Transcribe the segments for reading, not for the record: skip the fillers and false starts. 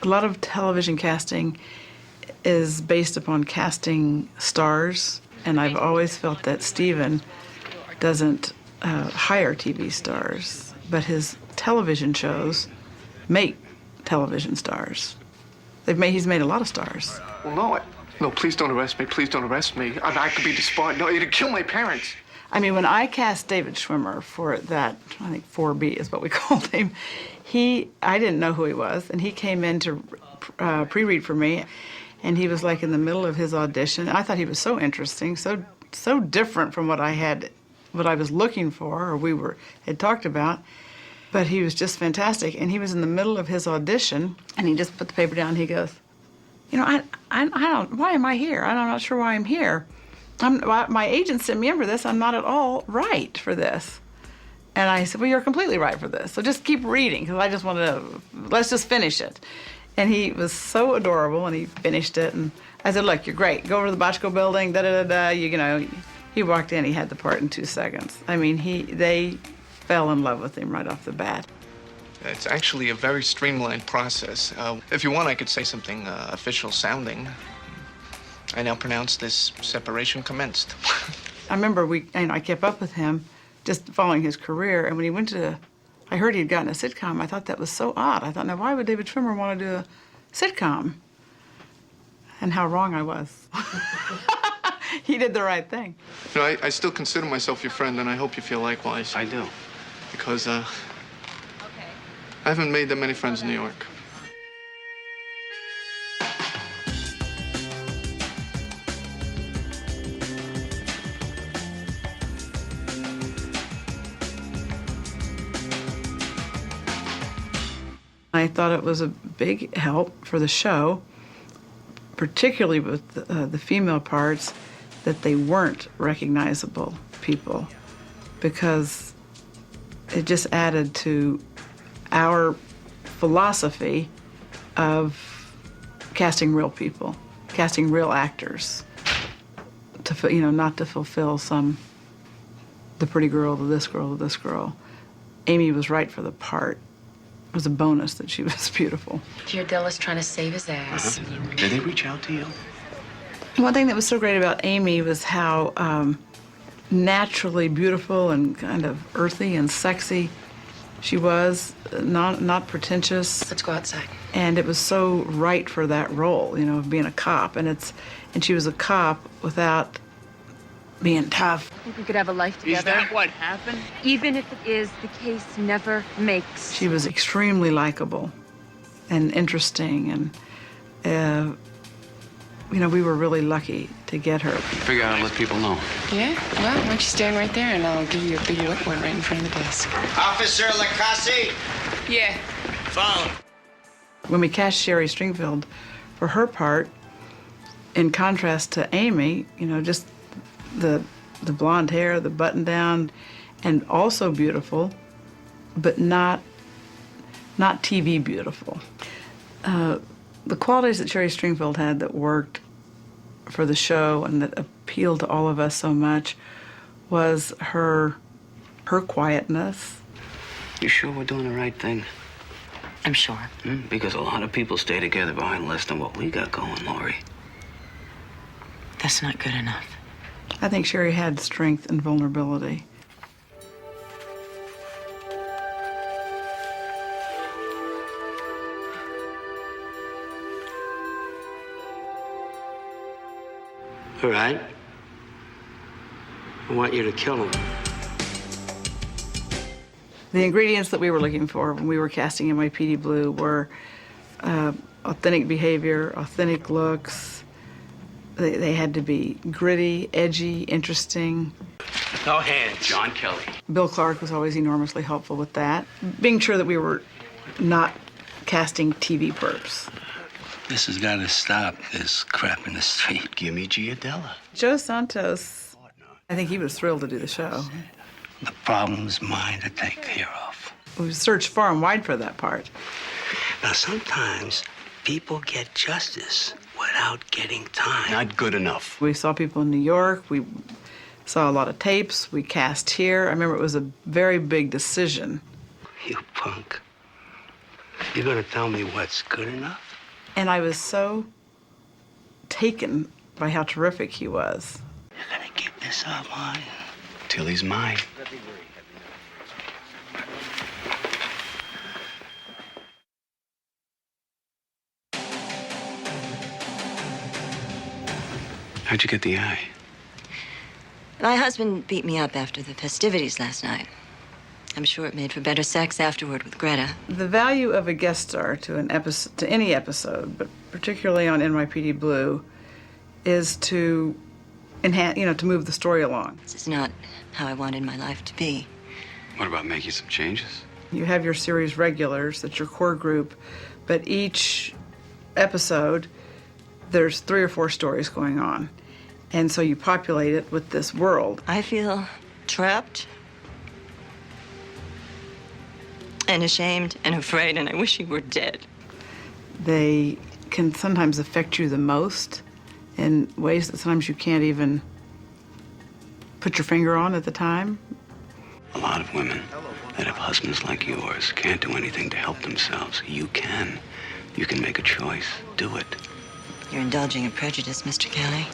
A lot of television casting is based upon casting stars, and I've always felt that Stephen doesn't hire TV stars, but his television shows make television stars. He's made a lot of stars. Well, no, please don't arrest me. Please don't arrest me. I could be disbarred. No, it'd kill my parents. I mean, when I cast David Schwimmer for that, I think 4B is what we called him, I didn't know who he was, and he came in to pre-read for me, and he was like in the middle of his audition. I thought he was so interesting, so different from what I was looking for, or had talked about. But he was just fantastic, and he was in the middle of his audition, and he just put the paper down. And he goes, "You know, I don't. Why am I here? I'm not sure why I'm here. My agent sent me in for this. I'm not at all right for this." And I said, "Well, you're completely right for this. So just keep reading, because I just wanted to. Let's just finish it." And he was so adorable, and he finished it. And I said, "Look, you're great. Go over to the Bochco building. Da da da da. You know." He walked in. He had the part in 2 seconds. I mean, they fell in love with him right off the bat. It's actually a very streamlined process. If you want, I could say something official sounding. I now pronounce this separation commenced. I remember I kept up with him, just following his career, and when he went I heard he'd gotten a sitcom. I thought that was so odd. I thought, now why would David Schwimmer want to do a sitcom? And how wrong I was. He did the right thing. You know, I still consider myself your friend, and I hope you feel likewise. I do. Because I haven't made that many friends in New York. I thought it was a big help for the show, particularly with the female parts, that they weren't recognizable people, because it just added to our philosophy of casting real people, casting real actors, not to fulfill the pretty girl to this girl to this girl. Amy was right for the part. It was a bonus that she was beautiful. Giardella's trying to save his ass. Did they reach out to you? One thing that was so great about Amy was how naturally beautiful and kind of earthy and sexy she was, not pretentious. Let's go outside. And it was so right for that role, of being a cop. And she was a cop without being tough. I think we could have a life together. Is that what happened? Even if it is, the case never makes. She was extremely likable and interesting, and we were really lucky to get her. Figure out how to let people know. Yeah? Well, why don't you stand right there and I'll give you a big wet one right in front of the desk. Officer Lacassi? Yeah. Phone. When we cast Sherry Stringfield for her part, in contrast to Amy, just the blonde hair, the button down, and also beautiful, but not TV beautiful. The qualities that Sherry Stringfield had that worked for the show and that appealed to all of us so much was her quietness. You sure we're doing the right thing? I'm sure. Because a lot of people stay together behind less than what we got going, Laurie. That's not good enough. I think Sherry had strength and vulnerability. All right. I want you to kill him. The ingredients that we were looking for when we were casting NYPD Blue were authentic behavior, authentic looks. They had to be gritty, edgy, interesting. No hands. John Kelly. Bill Clark was always enormously helpful with that. Being sure that we were not casting TV perps. This has got to stop, this crap in the street. Give me Giardella. Joe Santos, I think he was thrilled to do the show. The problem's mine to take care of. We searched far and wide for that part. Now, sometimes people get justice without getting time. Not good enough. We saw people in New York. We saw a lot of tapes. We cast here. I remember it was a very big decision. You punk. You gonna tell me what's good enough? And I was so taken by how terrific he was. You're gonna keep this up, huh? Till he's mine. How'd you get the eye? My husband beat me up after the festivities last night. I'm sure it made for better sex afterward with Greta. The value of a guest star to an episode, to any episode, but particularly on NYPD Blue, is to enhance, to move the story along. This is not how I wanted my life to be. What about making some changes? You have your series regulars, that's your core group, but each episode, there's 3 or 4 stories going on. And so you populate it with this world. I feel trapped and ashamed and afraid, and I wish he were dead. They can sometimes affect you the most in ways that sometimes you can't even put your finger on at the time. A lot of women that have husbands like yours can't do anything to help themselves. You can. You can make a choice. Do it. You're indulging in prejudice, Mr. Kelly.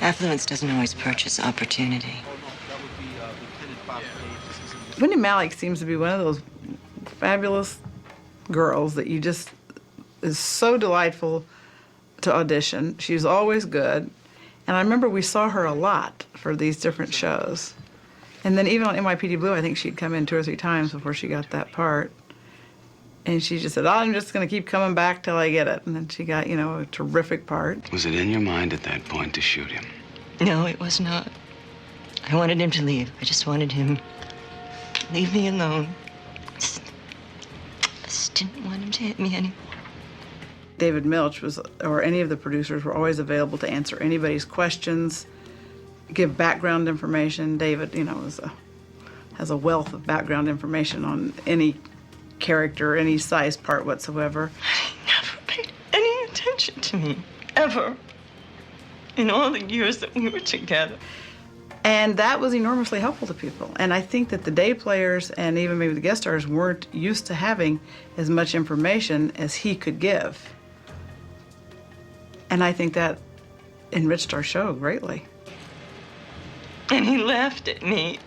Affluence doesn't always purchase opportunity. Wendy Malick seems to be one of those fabulous girls that you just is so delightful to audition. She's always good. And I remember we saw her a lot for these different shows. And then even on NYPD Blue, I think she'd come in 2 or 3 times before she got that part. And she just said, I'm just going to keep coming back till I get it. And then she got, a terrific part. Was it in your mind at that point to shoot him? No, it was not. I wanted him to leave. I just wanted him to leave me alone. I just didn't want him to hit me anymore. David Milch or any of the producers were always available to answer anybody's questions, give background information. David, has a wealth of background information on any character, any size part whatsoever. He never paid any attention to me, ever, in all the years that we were together. And that was enormously helpful to people. And I think that the day players and even maybe the guest stars weren't used to having as much information as he could give. And I think that enriched our show greatly. And he laughed at me.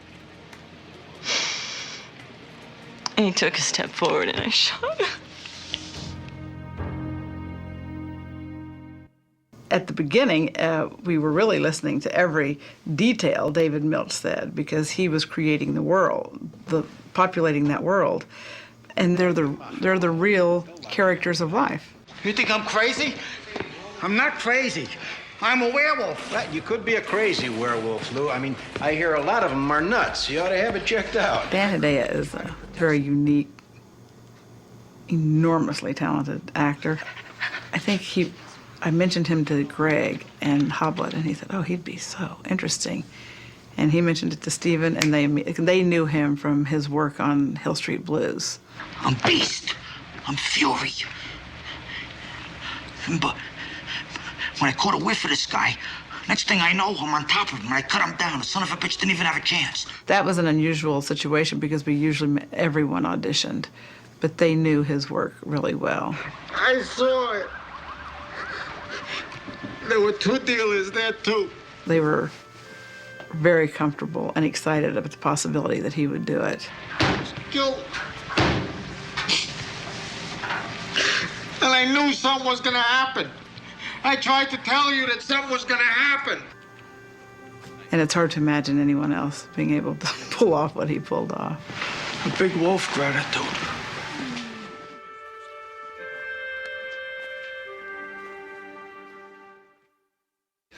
And he took a step forward and I shot him. At the beginning, we were really listening to every detail David Milch said because he was creating the world, populating that world. And they're the real characters of life. You think I'm crazy? I'm not crazy. I'm a werewolf. Well, you could be a crazy werewolf, Lou. I mean, I hear a lot of them are nuts. You ought to have it checked out. Dan Hedaya is a very unique, enormously talented actor. I think I mentioned him to Greg and Hoblet, and he said, he'd be so interesting. And he mentioned it to Stephen, and they knew him from his work on Hill Street Blues. I'm beast. I'm fury. But when I caught a whiff of this guy, next thing I know, I'm on top of him, and I cut him down. The son of a bitch didn't even have a chance. That was an unusual situation because everyone auditioned, but they knew his work really well. I saw it. There were 2 dealers there, too. They were very comfortable and excited about the possibility that he would do it. Guilt. And I knew something was gonna happen. I tried to tell you that something was gonna happen. And it's hard to imagine anyone else being able to pull off what he pulled off. A big wolf, Greta, too.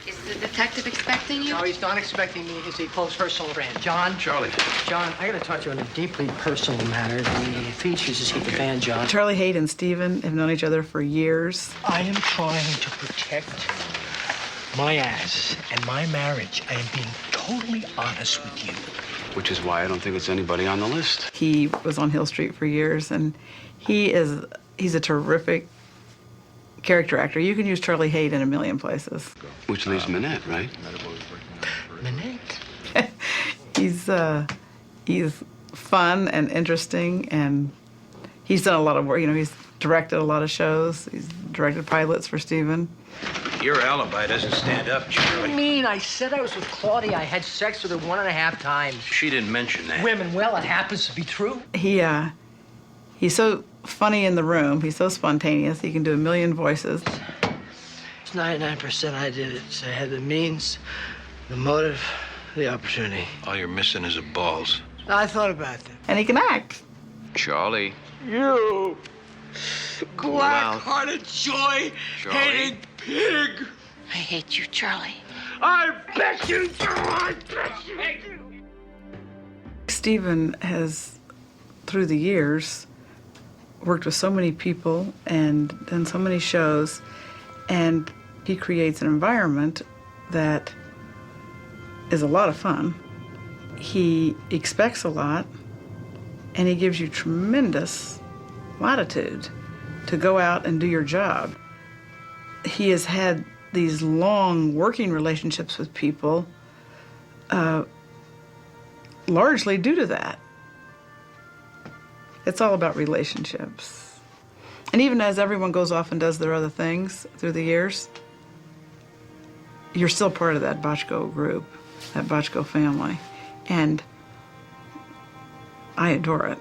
Is the detective expecting you? No, he's not expecting me. He's a close personal friend. John? Charlie. John, I gotta talk to you on a deeply personal matter. The features is hit the fan, John. Charlie Haight and Stephen have known each other for years. I am trying to protect my ass and my marriage. I am being totally honest with you. Which is why I don't think it's anybody on the list. He was on Hill Street for years, and he's a terrific character actor. You can use Charlie Haight in a million places. Which leaves Minette, right? Minette? He's fun and interesting, and he's done a lot of work. You know, he's directed a lot of shows. He's directed pilots for Steven. Your alibi doesn't stand up, What Charlie. do you mean? I said I was with Claudia. I had sex with her 1.5 times. She didn't mention that. Women, well, it happens to be true. He's so funny in the room. He's so spontaneous. He can do a million voices. It's 99% I did it. So I had the means, the motive, the opportunity. All you're missing is a balls. I thought about that. And he can act. Charlie. You Cool out. black-hearted, joy-hating pig! I hate you, Charlie. I bet you do! I bet you do! Steven has, through the years, worked with so many people and done so many shows, and he creates an environment that is a lot of fun. He expects a lot, and he gives you tremendous latitude to go out and do your job. He has had these long working relationships with people, largely due to that. It's all about relationships. And even as everyone goes off and does their other things through the years, you're still part of that Bochco group, that Bochco family. And I adore it.